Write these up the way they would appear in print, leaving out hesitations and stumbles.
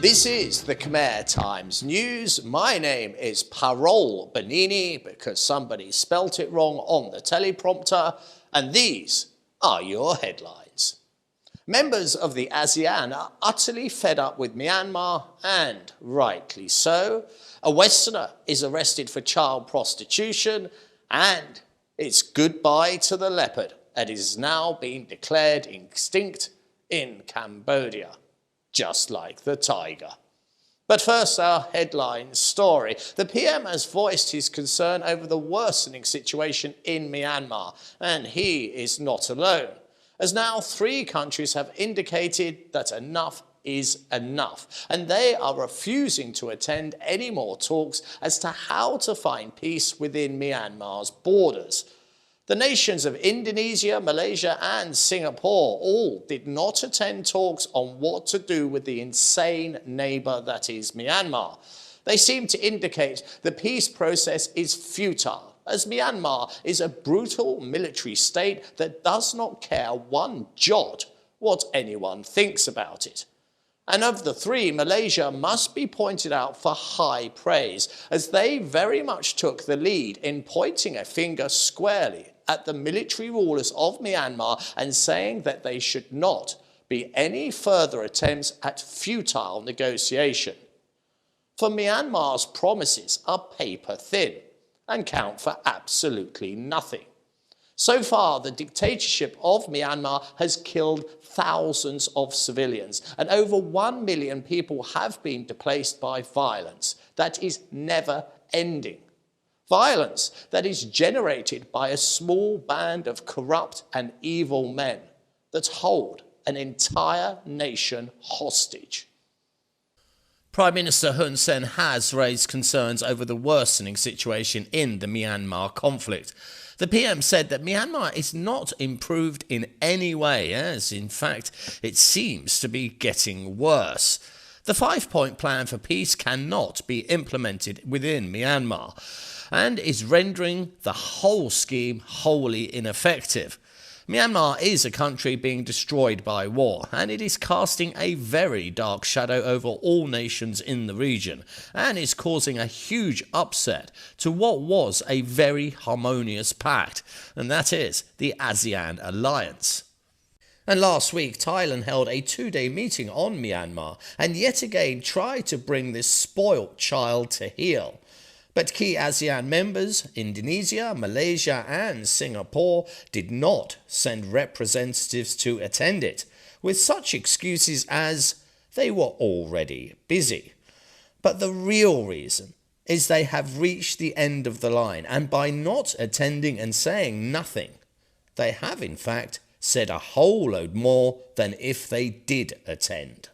This is the Khmer Times News. My name is Parol Benini because somebody spelt it wrong on the teleprompter, and these are your headlines. Members of the ASEAN are utterly fed up with Myanmar, and rightly so. A Westerner is arrested for child prostitution, and it's goodbye to the leopard that is now being declared extinct in Cambodia, just like the tiger. But first, our headline story. The PM has voiced his concern over the worsening situation in Myanmar, and he is not alone, as now 3 countries have indicated that enough is enough, and they are refusing to attend any more talks as to how to find peace within Myanmar's borders. The nations of Indonesia, Malaysia and Singapore all did not attend talks on what to do with the insane neighbour that is Myanmar. They seem to indicate the peace process is futile, as Myanmar is a brutal military state that does not care one jot what anyone thinks about it. And of the 3, Malaysia must be pointed out for high praise, as they very much took the lead in pointing a finger squarely at the military rulers of Myanmar and saying that they should not be any further attempts at futile negotiation. For Myanmar's promises are paper thin and count for absolutely nothing. So far, the dictatorship of Myanmar has killed thousands of civilians, and over 1 million people have been displaced by violence that is never ending. Violence that is generated by a small band of corrupt and evil men that hold an entire nation hostage. Prime Minister Hun Sen has raised concerns over the worsening situation in the Myanmar conflict. The PM said that Myanmar is not improved in any way, as in fact it seems to be getting worse. The 5-point plan for peace cannot be implemented within Myanmar, and is rendering the whole scheme wholly ineffective. Myanmar is a country being destroyed by war, and it is casting a very dark shadow over all nations in the region, and is causing a huge upset to what was a very harmonious pact, and that is the ASEAN alliance. And last week, Thailand held a 2-day meeting on Myanmar, and yet again tried to bring this spoilt child to heel. But key ASEAN members, Indonesia, Malaysia and Singapore, did not send representatives to attend it, with such excuses as they were already busy. But the real reason is they have reached the end of the line, and by not attending and saying nothing, they have in fact said a whole load more than if they did attend.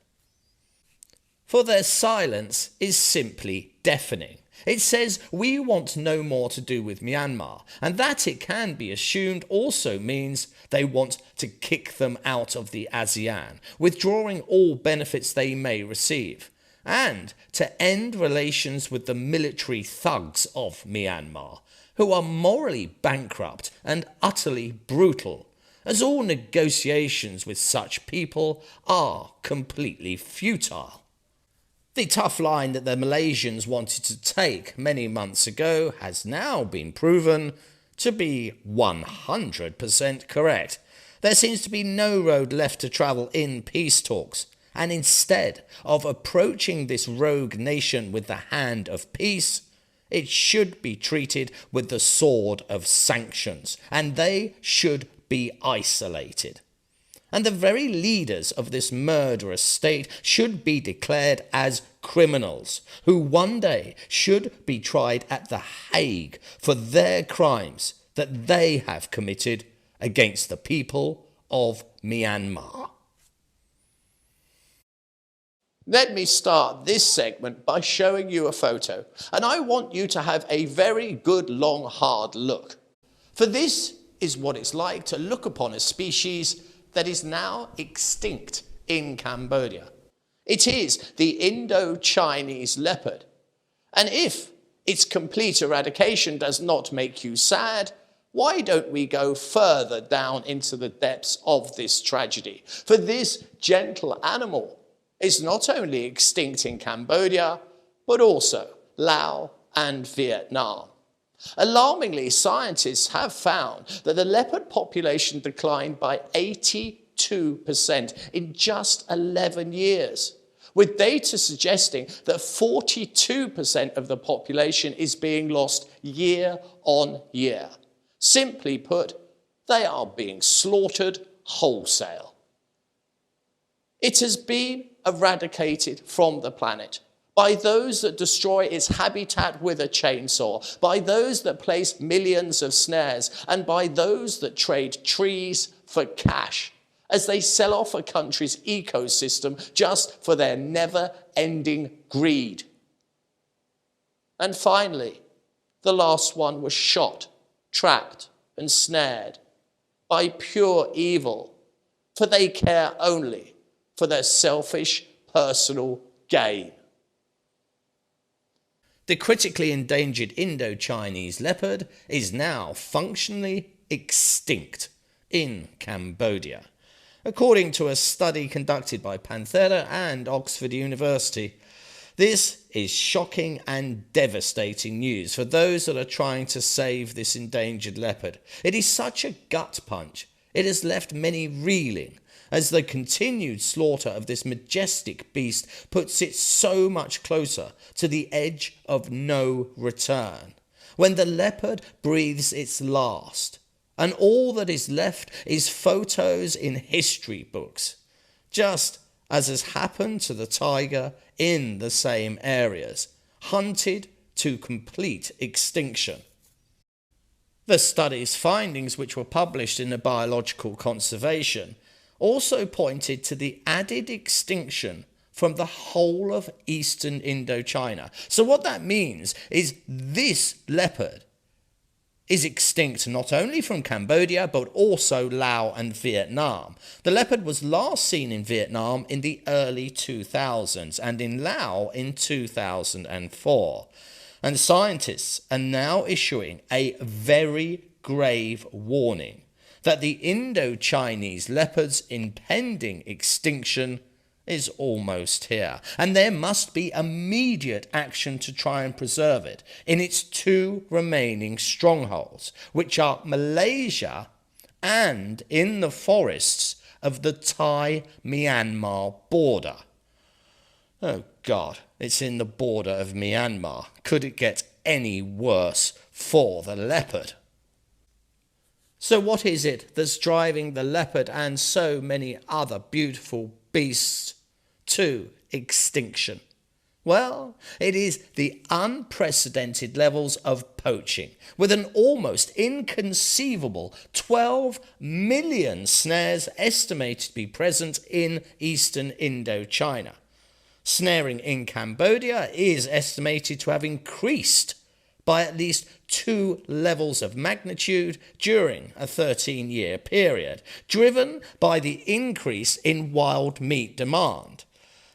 For their silence is simply deafening. It says we want no more to do with Myanmar, and that, it can be assumed, also means they want to kick them out of the ASEAN, withdrawing all benefits they may receive, and to end relations with the military thugs of Myanmar, who are morally bankrupt and utterly brutal, as all negotiations with such people are completely futile. The tough line that the Malaysians wanted to take many months ago has now been proven to be 100% correct. There seems to be no road left to travel in peace talks, and instead of approaching this rogue nation with the hand of peace, it should be treated with the sword of sanctions, and they should be isolated. And the very leaders of this murderous state should be declared as criminals, who one day should be tried at The Hague for their crimes that they have committed against the people of Myanmar. Let me start this segment by showing you a photo, and I want you to have a very good long hard look. For this is what it's like to look upon a species that is now extinct in Cambodia. It is the Indo-Chinese leopard. And if its complete eradication does not make you sad, why don't we go further down into the depths of this tragedy? For this gentle animal is not only extinct in Cambodia, but also Laos and Vietnam. Alarmingly, scientists have found that the leopard population declined by 82% in just 11 years, with data suggesting that 42% of the population is being lost year on year. Simply put, they are being slaughtered wholesale. It has been eradicated from the planet by those that destroy its habitat with a chainsaw, by those that place millions of snares, and by those that trade trees for cash as they sell off a country's ecosystem just for their never-ending greed. And finally, the last one was shot, tracked, and snared by pure evil, for they care only for their selfish personal gain. The critically endangered Indo-Chinese leopard is now functionally extinct in Cambodia, according to a study conducted by Panthera and Oxford University. This is shocking and devastating news for those that are trying to save this endangered leopard. It is such a gut punch. It has left many reeling, as the continued slaughter of this majestic beast puts it so much closer to the edge of no return, when the leopard breathes its last, and all that is left is photos in history books, just as has happened to the tiger in the same areas, hunted to complete extinction. The study's findings, which were published in the Biological Conservation, also pointed to the added extinction from the whole of eastern Indochina. So what that means is this leopard is extinct not only from Cambodia, but also Laos and Vietnam. The leopard was last seen in Vietnam in the early 2000s and in Laos in 2004. And scientists are now issuing a very grave warning that the Indo-Chinese leopard's impending extinction is almost here, and there must be immediate action to try and preserve it in its two remaining strongholds, which are Malaysia and in the forests of the Thai-Myanmar border. Oh God, it's in the border of Myanmar. Could it get any worse for the leopard? So what is it that's driving the leopard and so many other beautiful beasts to extinction? Well, it is the unprecedented levels of poaching, with an almost inconceivable 12 million snares estimated to be present in eastern Indochina. Snaring in Cambodia is estimated to have increased by at least 2 levels of magnitude during a 13-year period, driven by the increase in wild meat demand.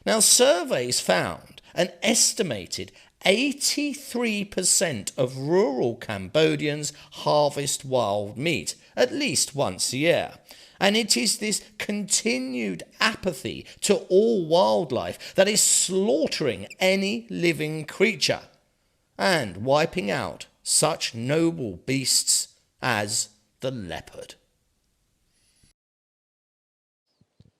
Now, surveys found an estimated 83% of rural Cambodians harvest wild meat at least once a year. And it is this continued apathy to all wildlife that is slaughtering any living creature and wiping out such noble beasts as the leopard.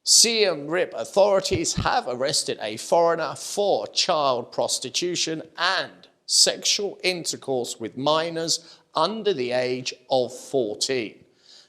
Siem Reap authorities have arrested a foreigner for child prostitution and sexual intercourse with minors under the age of 14.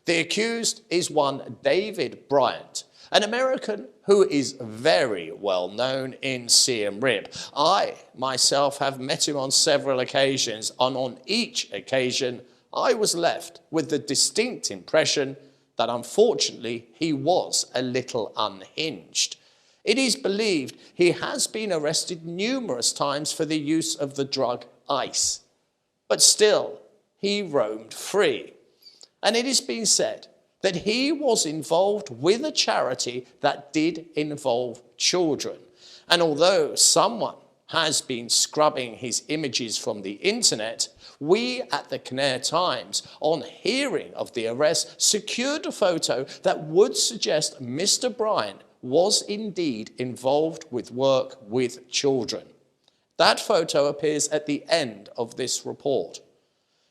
The accused is one David Bryant, an American who is very well known in Siem Reap. I myself have met him on several occasions, and on each occasion I was left with the distinct impression that unfortunately he was a little unhinged. It is believed he has been arrested numerous times for the use of the drug ice, but still he roamed free. And it has been said that he was involved with a charity that did involve children. And although someone has been scrubbing his images from the internet, we at the Khmer Times, on hearing of the arrest, secured a photo that would suggest Mr. Bryant was indeed involved with work with children. That photo appears at the end of this report.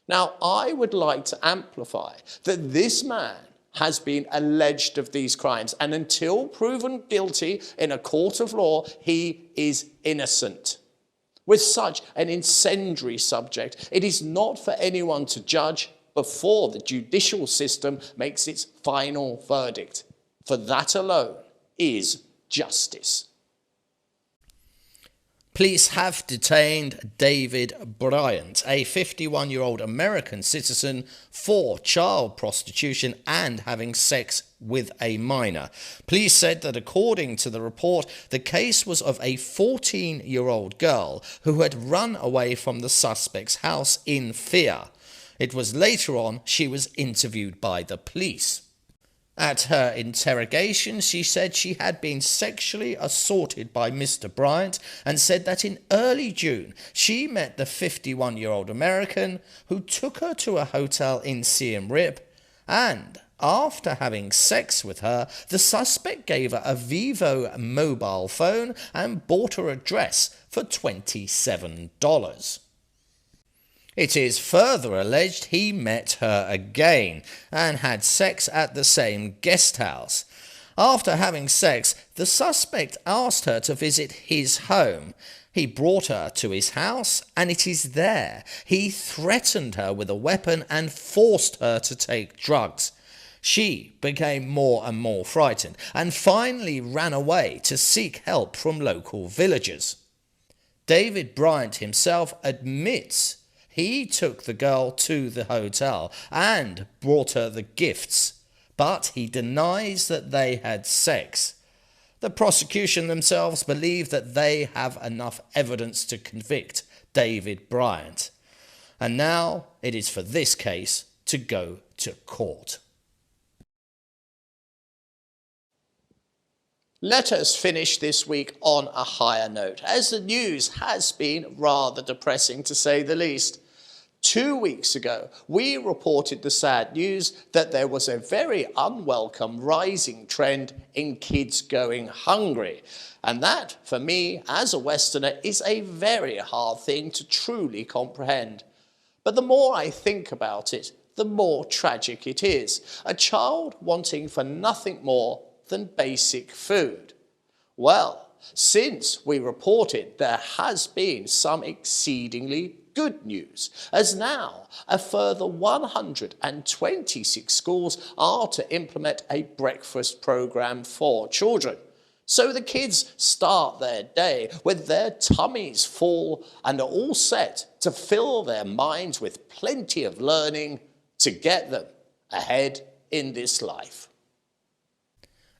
Now, I would like to amplify that this man has been alleged of these crimes, and until proven guilty in a court of law, he is innocent. With such an incendiary subject, it is not for anyone to judge before the judicial system makes its final verdict, for that alone is justice. Police have detained David Bryant, a 51-year-old American citizen, for child prostitution and having sex with a minor. Police said that according to the report, the case was of a 14-year-old girl who had run away from the suspect's house in fear. It was later on she was interviewed by the police. At her interrogation, she said she had been sexually assaulted by Mr. Bryant and said that in early June she met the 51-year-old American who took her to a hotel in Siem Reap, and after having sex with her, the suspect gave her a Vivo mobile phone and bought her a dress for $27. It is further alleged he met her again and had sex at the same guest house. After having sex, the suspect asked her to visit his home. He brought her to his house, and it is there he threatened her with a weapon and forced her to take drugs. She became more and more frightened and finally ran away to seek help from local villagers. David Bryant himself admits he took the girl to the hotel and brought her the gifts, but he denies that they had sex. The prosecution themselves believe that they have enough evidence to convict David Bryant. And now it is for this case to go to court. Let us finish this week on a higher note, as the news has been rather depressing to say the least. 2 weeks ago, we reported the sad news that there was a very unwelcome rising trend in kids going hungry. And that, for me, as a Westerner, is a very hard thing to truly comprehend. But the more I think about it, the more tragic it is. A child wanting for nothing more than basic food. Well, since we reported, there has been some exceedingly good news, as now a further 126 schools are to implement a breakfast program for children. So the kids start their day with their tummies full and are all set to fill their minds with plenty of learning to get them ahead in this life.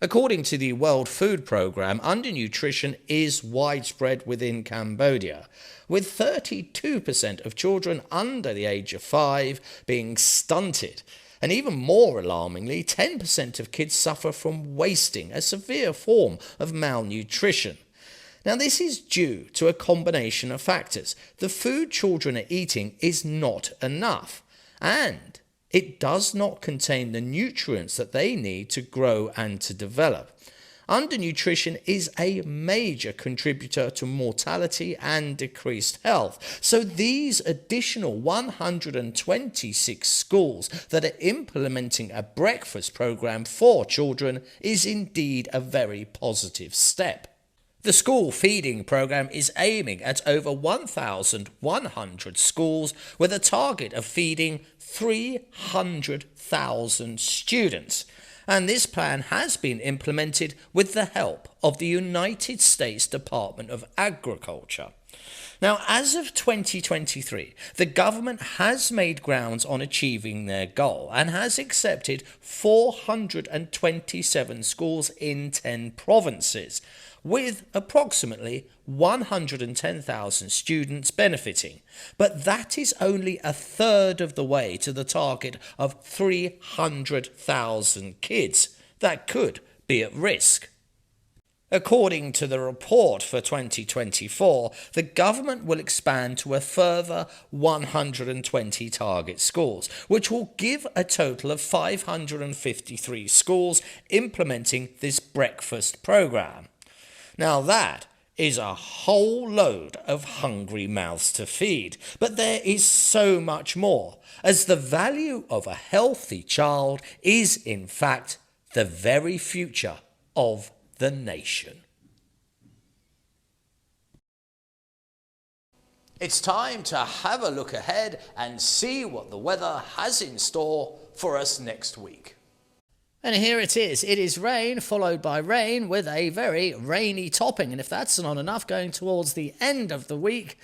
According to the World Food Programme, undernutrition is widespread within Cambodia, with 32% of children under the age of 5 being stunted. And even more alarmingly, 10% of kids suffer from wasting, a severe form of malnutrition. Now, this is due to a combination of factors. The food children are eating is not enough, and it does not contain the nutrients that they need to grow and to develop. Undernutrition is a major contributor to mortality and decreased health. So these additional 126 schools that are implementing a breakfast program for children is indeed a very positive step. The school feeding program is aiming at over 1,100 schools with a target of feeding 300,000 students. And this plan has been implemented with the help of the United States Department of Agriculture. Now, as of 2023, the government has made grounds on achieving their goal and has accepted 427 schools in 10 provinces, with approximately 110,000 students benefiting. But that is only a third of the way to the target of 300,000 kids that could be at risk. According to the report for 2024, the government will expand to a further 120 target schools, which will give a total of 553 schools implementing this breakfast programme. Now that is a whole load of hungry mouths to feed, but there is so much more, as the value of a healthy child is in fact the very future of the nation. It's time to have a look ahead and see what the weather has in store for us next week. And here it is. It is rain followed by rain with a very rainy topping. And if that's not enough, going towards the end of the week,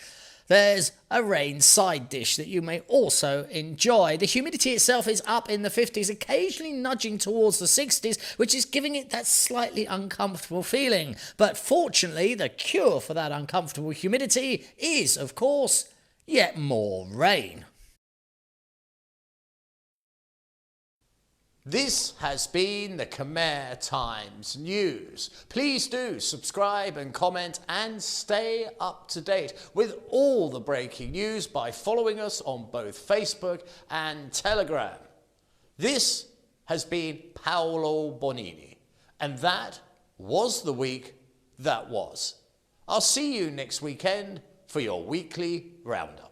there's a rain side dish that you may also enjoy. The humidity itself is up in the 50s, occasionally nudging towards the 60s, which is giving it that slightly uncomfortable feeling. But fortunately, the cure for that uncomfortable humidity is, of course, yet more rain. This has been the Khmer Times News. Please do subscribe and comment and stay up to date with all the breaking news by following us on both Facebook and Telegram. This has been Paolo Bonini, and that was the week that was. I'll see you next weekend for your weekly Roundup.